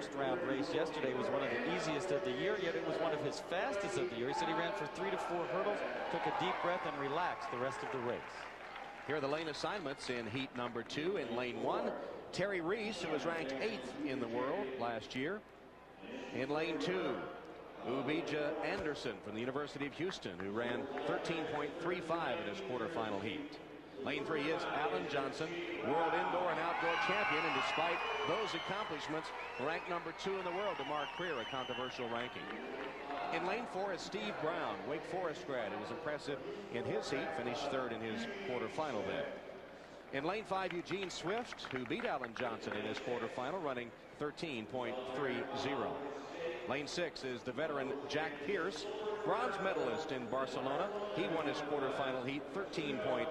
first-round race yesterday was one of the easiest of the year, yet it was one of his fastest of the year. He said he ran for 3 to 4 hurdles, took a deep breath, and relaxed the rest of the race. Here are the lane assignments in heat number 2. In lane 1, Terry Reese, who was ranked 8th in the world last year. In lane 2, Ubeja Anderson from the University of Houston, who ran 13.35 in his quarterfinal heat. Lane 3 is Alan Johnson, world indoor and outdoor champion, and despite those accomplishments, ranked number 2 in the world to Mark Creer, a controversial ranking. In lane 4 is Steve Brown, Wake Forest grad, who was impressive in his heat, finished 3rd in his quarterfinal there. In lane 5, Eugene Swift, who beat Alan Johnson in his quarterfinal, running 13.30. Lane 6 is the veteran Jack Pierce, bronze medalist in Barcelona. He won his quarterfinal heat 13.19.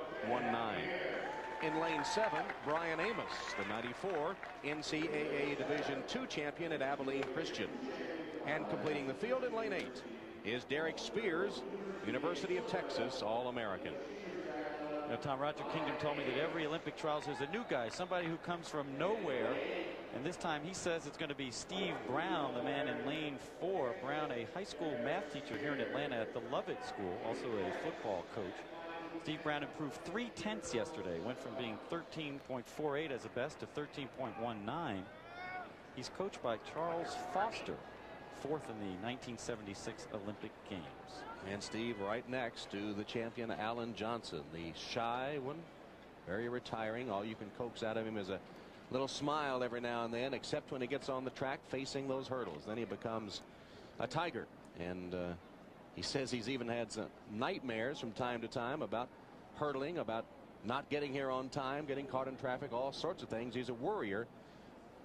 In lane 7, Brian Amos, the 94 NCAA Division II champion at Abilene Christian. And completing the field in lane 8 is Derek Spears, University of Texas All-American. Tom, Roger Kingdom told me that every Olympic trials there's a new guy, somebody who comes from nowhere. And this time he says it's going to be Steve Brown, the man in lane 4. Brown, a high school math teacher here in Atlanta at the Lovett School, also a football coach. Steve Brown improved 0.3 yesterday, went from being 13.48 as a best to 13.19. He's coached by Charles Foster, 4th in the 1976 Olympic Games. And Steve right next to the champion Alan Johnson, the shy one, very retiring. All you can coax out of him is a little smile every now and then, except when he gets on the track facing those hurdles. Then he becomes a tiger. And he says he's even had some nightmares from time to time about hurdling, about not getting here on time, getting caught in traffic, all sorts of things. He's a worrier,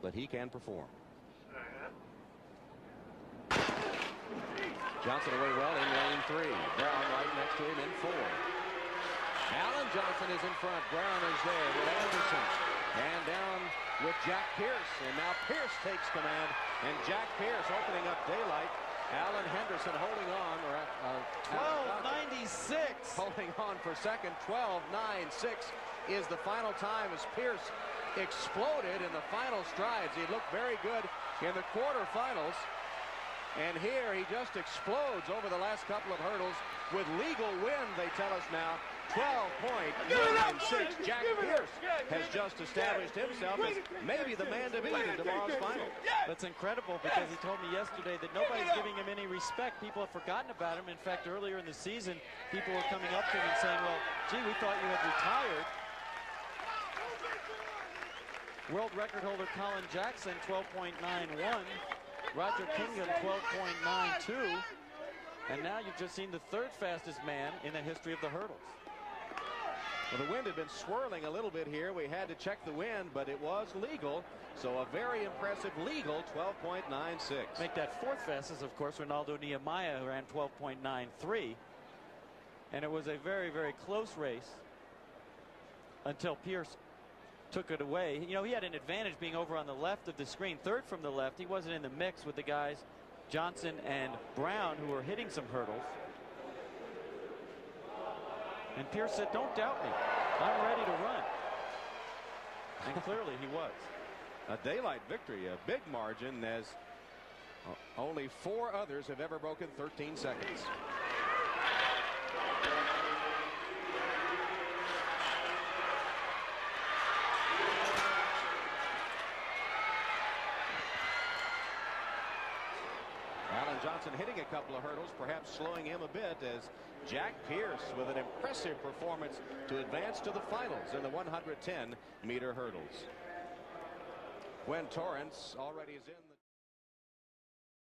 but he can perform. Johnson away well in lane 3. Brown right next to him in 4. Alan Johnson is in front. Brown is there with Anderson. And down with Jack Pierce. And now Pierce takes command. And Jack Pierce opening up daylight. Alan Henderson holding on. 12.96. Holding on for second. 12.96 is the final time as Pierce exploded in the final strides. He looked very good in the quarterfinals. And here he just explodes over the last couple of hurdles with legal wind, they tell us now. 12.96. Jack Pierce has just established himself as maybe the man to beat in tomorrow's final. That's incredible, because he told me yesterday that nobody's giving him any respect. People have forgotten about him. In fact, earlier in the season, people were coming up to him and saying, well, gee, we thought you had retired. World record holder Colin Jackson, 12.91. Roger Kingdom, 12.92. And now you've just seen the 3rd fastest man in the history of the hurdles. Well, the wind had been swirling a little bit here. We had to check the wind, but it was legal. So a very impressive legal 12.96. Make that 4th fastest, of course, Ronaldo Nehemiah, who ran 12.93. And it was a very, very close race until Pierce took it away. You know, he had an advantage being over on the left of the screen, 3rd from the left. He wasn't in the mix with the guys Johnson and Brown, who were hitting some hurdles. And Pierce said, don't doubt me, I'm ready to run. And clearly he was. A daylight victory, a big margin, as only 4 others have ever broken 13 seconds. Johnson hitting a couple of hurdles, perhaps slowing him a bit, as Jack Pierce with an impressive performance to advance to the finals in the 110-meter hurdles. Gwen Torrance already is in the